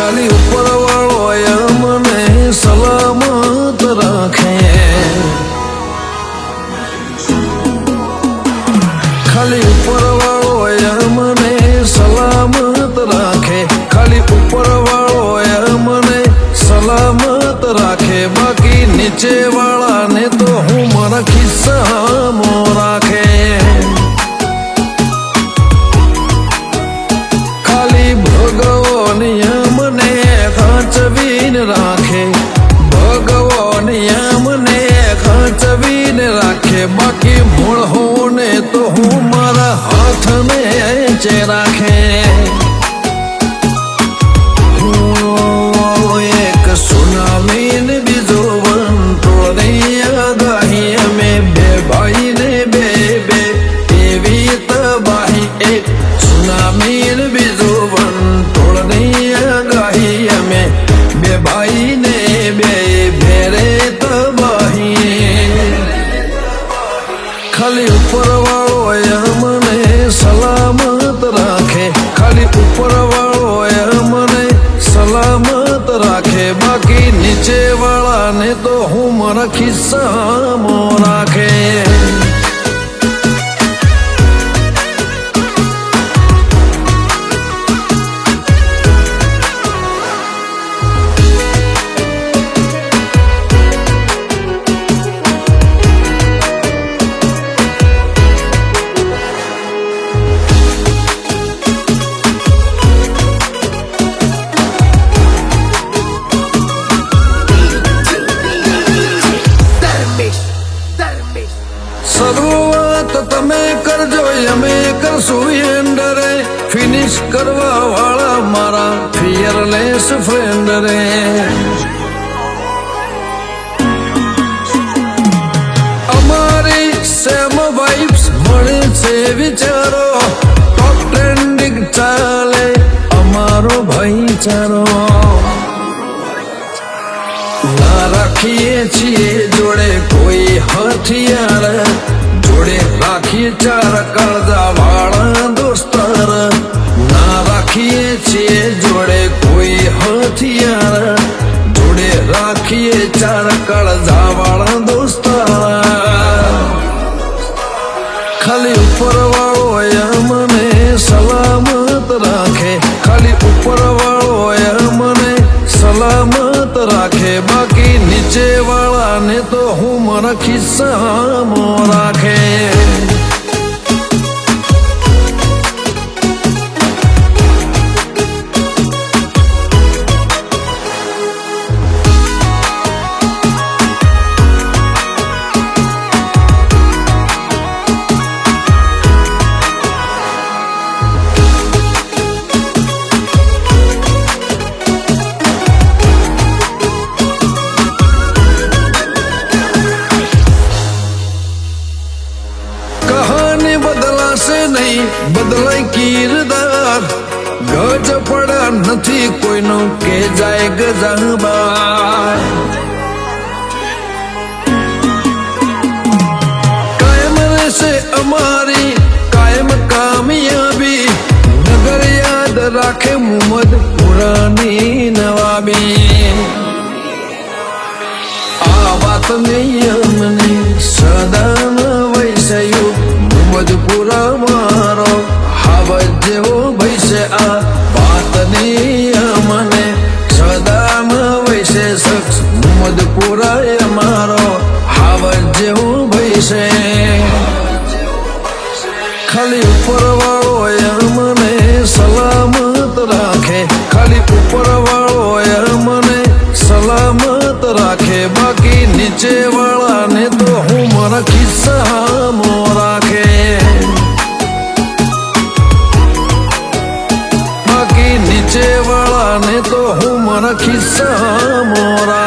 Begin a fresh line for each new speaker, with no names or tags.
ખાલી ઉપર વાળો મને સલામત રાખે, ખાલી ઉપર વાળો મને સલામત રાખે, ખાલી ઉપર વાળો મને સલામત રાખે, બાકી નીચે વાળાને તો હું મારા ખિસ્સામાં રાખે. ખાલી ભગવાન મને ખાંચવીને રાખે, ભગવાન મને ખાંચવીને રાખે, બાકી મૂળ હોને તો હું મારા હાથને ચે રાખે. એક સુનામીન બીજો વંટોળની આગાહી, અમે બે ભાઈને બે બે એવી તબાહી. એક સુનામીન બીજો વંટોળની આગાહી, અમે બે ભાઈને બે ભેરે તબાહી. ખાલી ઉપર વાળો મને સલામત રાખે, ખાલી ઉપર વાળો મને સલામત રાખે, બાકી નીચે વાળાને તો હું મારા ખિસ્સામાં રાખે. શરૂઆત તમે કરજો, અમે કરશું એન્ડરે, ફિનિશ કરવા વાળા મારા ફિયરલેસ ફ્રેન્ડ રે. અમારી સેમ વાઇબ્સ મળે છે વિચારો, ટોપ ટ્રેન્ડિંગ ચાલે અમારો ભાઈચારો. ના રાખીએ છીએ જોડે કોઈ હથિયાર, જોડે રાખીએ ચાર કાળજા વાળા દોસ્તાર. ના રાખીએ છીએ જોડે કોઈ હથિયાર, જોડે રાખીએ ચાર કાળજા વાળા દોસ્તાર. ખાલી ઉપર વાળો મને સલામત રાખે, ખાલી ઉપર વાળો મને સલામત રાખે, બાકી નીચે વાળાને તો હું મારા ખિસ્સામાં રાખે. બદલાશે નહીં, બદલાય કિરદાર, ગજ પડા નથી કોઈનો કે જાય ગજાબાર. કાયમ રહેશે અમારી કાયમ કામયાબી, નગર યાદ રાખે મુહમ્મદ પુરાની નવાબી. આ વાત અમને સદા વૈસયું, મુહમ્મદપુરા મારો હાવજ જેવો ભઈ છે. આ વાતની અમને સદા વૈસે શખ્સ, મુહમ્મદપુરા અમારો હાવજ જેવો ભઈ છે. ખાલી ઉપર વાળો મને સલામત રાખે, ખાલી ઉપર વાળો મને સલામત રાખે, બાકી નીચે વાળાને તો હું મારા ખિસ્સામાં રાખે. બાકી નીચે વાળાને તો હું મારા ખિસ્સામાં રાખે.